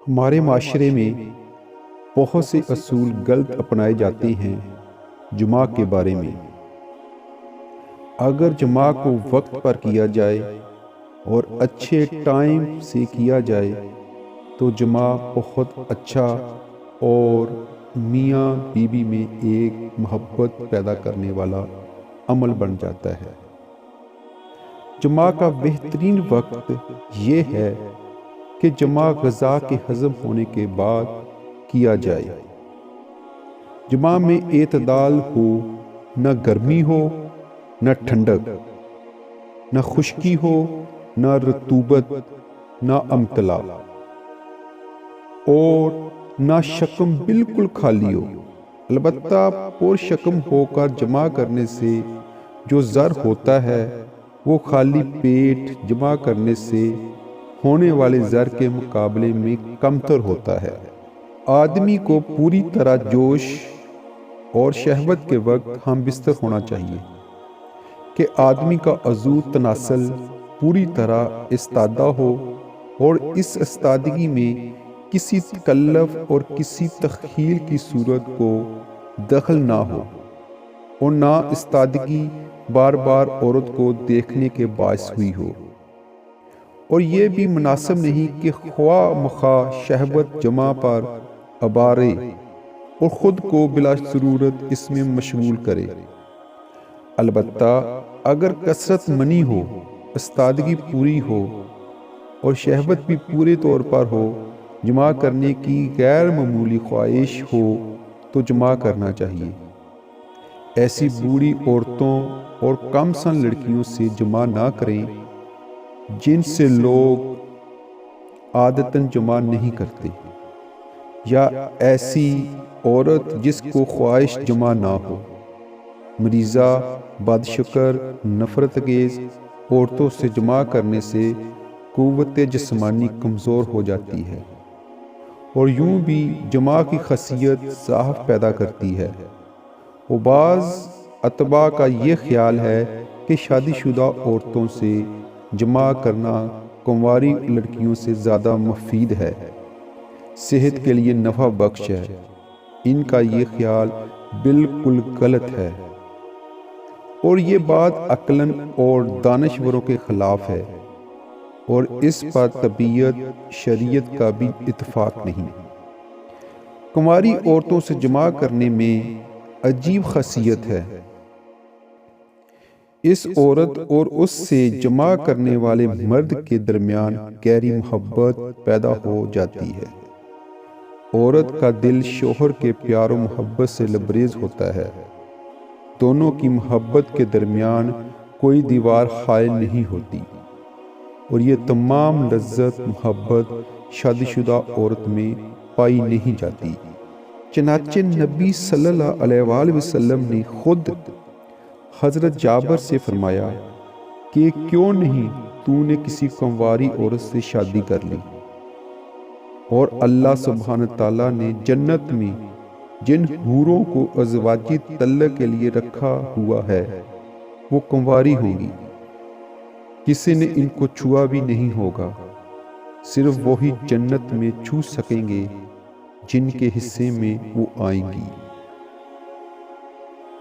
ہمارے معاشرے میں بہت سے اصول غلط اپنائے جاتے ہیں جمعہ کے بارے میں۔ اگر جمعہ کو وقت پر کیا جائے اور اچھے ٹائم سے کیا جائے تو جمعہ بہت اچھا اور میاں بیوی میں ایک محبت پیدا کرنے والا عمل بن جاتا ہے۔ جمعہ کا بہترین وقت یہ ہے کہ جمعہ غذا کے ہضم ہونے کے بعد کیا جائے۔ جمعہ میں اعتدال ہو، نہ گرمی ہو نہ ٹھنڈک، نہ خشکی ہو نہ رطوبت، نہ امتلا، اور نہ شکم بالکل خالی ہو۔ البتہ پرشکم ہو کر جمع کرنے سے جو زر ہوتا ہے وہ خالی پیٹ جمع کرنے سے ہونے والے زر کے مقابلے میں کمتر ہوتا ہے۔ آدمی کو پوری طرح جوش اور شہوت کے وقت ہم بستر ہونا چاہیے کہ آدمی کا عضو تناسل پوری طرح استادہ ہو اور اس استادگی میں کسی تکلف اور کسی تخیل کی صورت کو دخل نہ ہو، اور نہ استادگی بار بار عورت کو دیکھنے کے باعث ہوئی ہو۔ اور یہ بھی مناسب نہیں کہ خواہ مخواہ شہوت جمعہ پر ابھارے اور خود کو بلا ضرورت اس میں مشغول کرے۔ البتہ اگر کثرت منی ہو، استادگی پوری ہو اور شہوت بھی پورے طور پر ہو، جمع کرنے کی غیر معمولی خواہش ہو تو جمع کرنا چاہیے۔ ایسی بوڑھی عورتوں اور کم سن لڑکیوں سے جمع نہ کریں جن سے لوگ عادتاً جمع نہیں کرتے، یا ایسی عورت جس کو خواہش جمع نہ ہو۔ مریضہ، بدشکر، نفرت انگیز عورتوں سے جمع کرنے سے قوت جسمانی کمزور ہو جاتی ہے، اور یوں بھی جمع کی خاصیت ضعف پیدا کرتی ہے۔ و بعض اتباع کا یہ خیال ہے کہ شادی شدہ عورتوں سے جمع کرنا کنواری لڑکیوں سے زیادہ مفید ہے، صحت کے لیے نفع بخش ہے۔ ان کا یہ خیال بالکل غلط ہے، اور یہ بات عقلاً اور دانشوروں کے خلاف ہے، اور اس پر طبیعت شریعت کا بھی اتفاق نہیں۔ کنواری عورتوں سے جمع کرنے میں عجیب خاصیت ہے۔ اس عورت اور اس سے جمع کرنے والے مرد کے درمیان گہری محبت پیدا ہو جاتی ہے۔ عورت کا دل شوہر کے پیار و محبت سے لبریز ہوتا ہے۔ دونوں کی محبت کے درمیان کوئی دیوار حائل نہیں ہوتی، اور یہ تمام لذت محبت شادی شدہ عورت میں پائی نہیں جاتی۔ چنانچہ نبی صلی اللہ علیہ وآلہ وسلم نے خود حضرت جابر سے فرمایا کہ کیوں نہیں تو نے کسی کنواری عورت سے شادی کر لی؟ اور اللہ سبحانہ تعالیٰ نے جنت میں جن حوروں کو ازواجی تعلق کے لیے رکھا ہوا ہے وہ کنواری ہوں گی، کسی نے ان کو چھوا بھی نہیں ہوگا، صرف وہی جنت میں چھو سکیں گے جن کے حصے میں وہ آئیں گی۔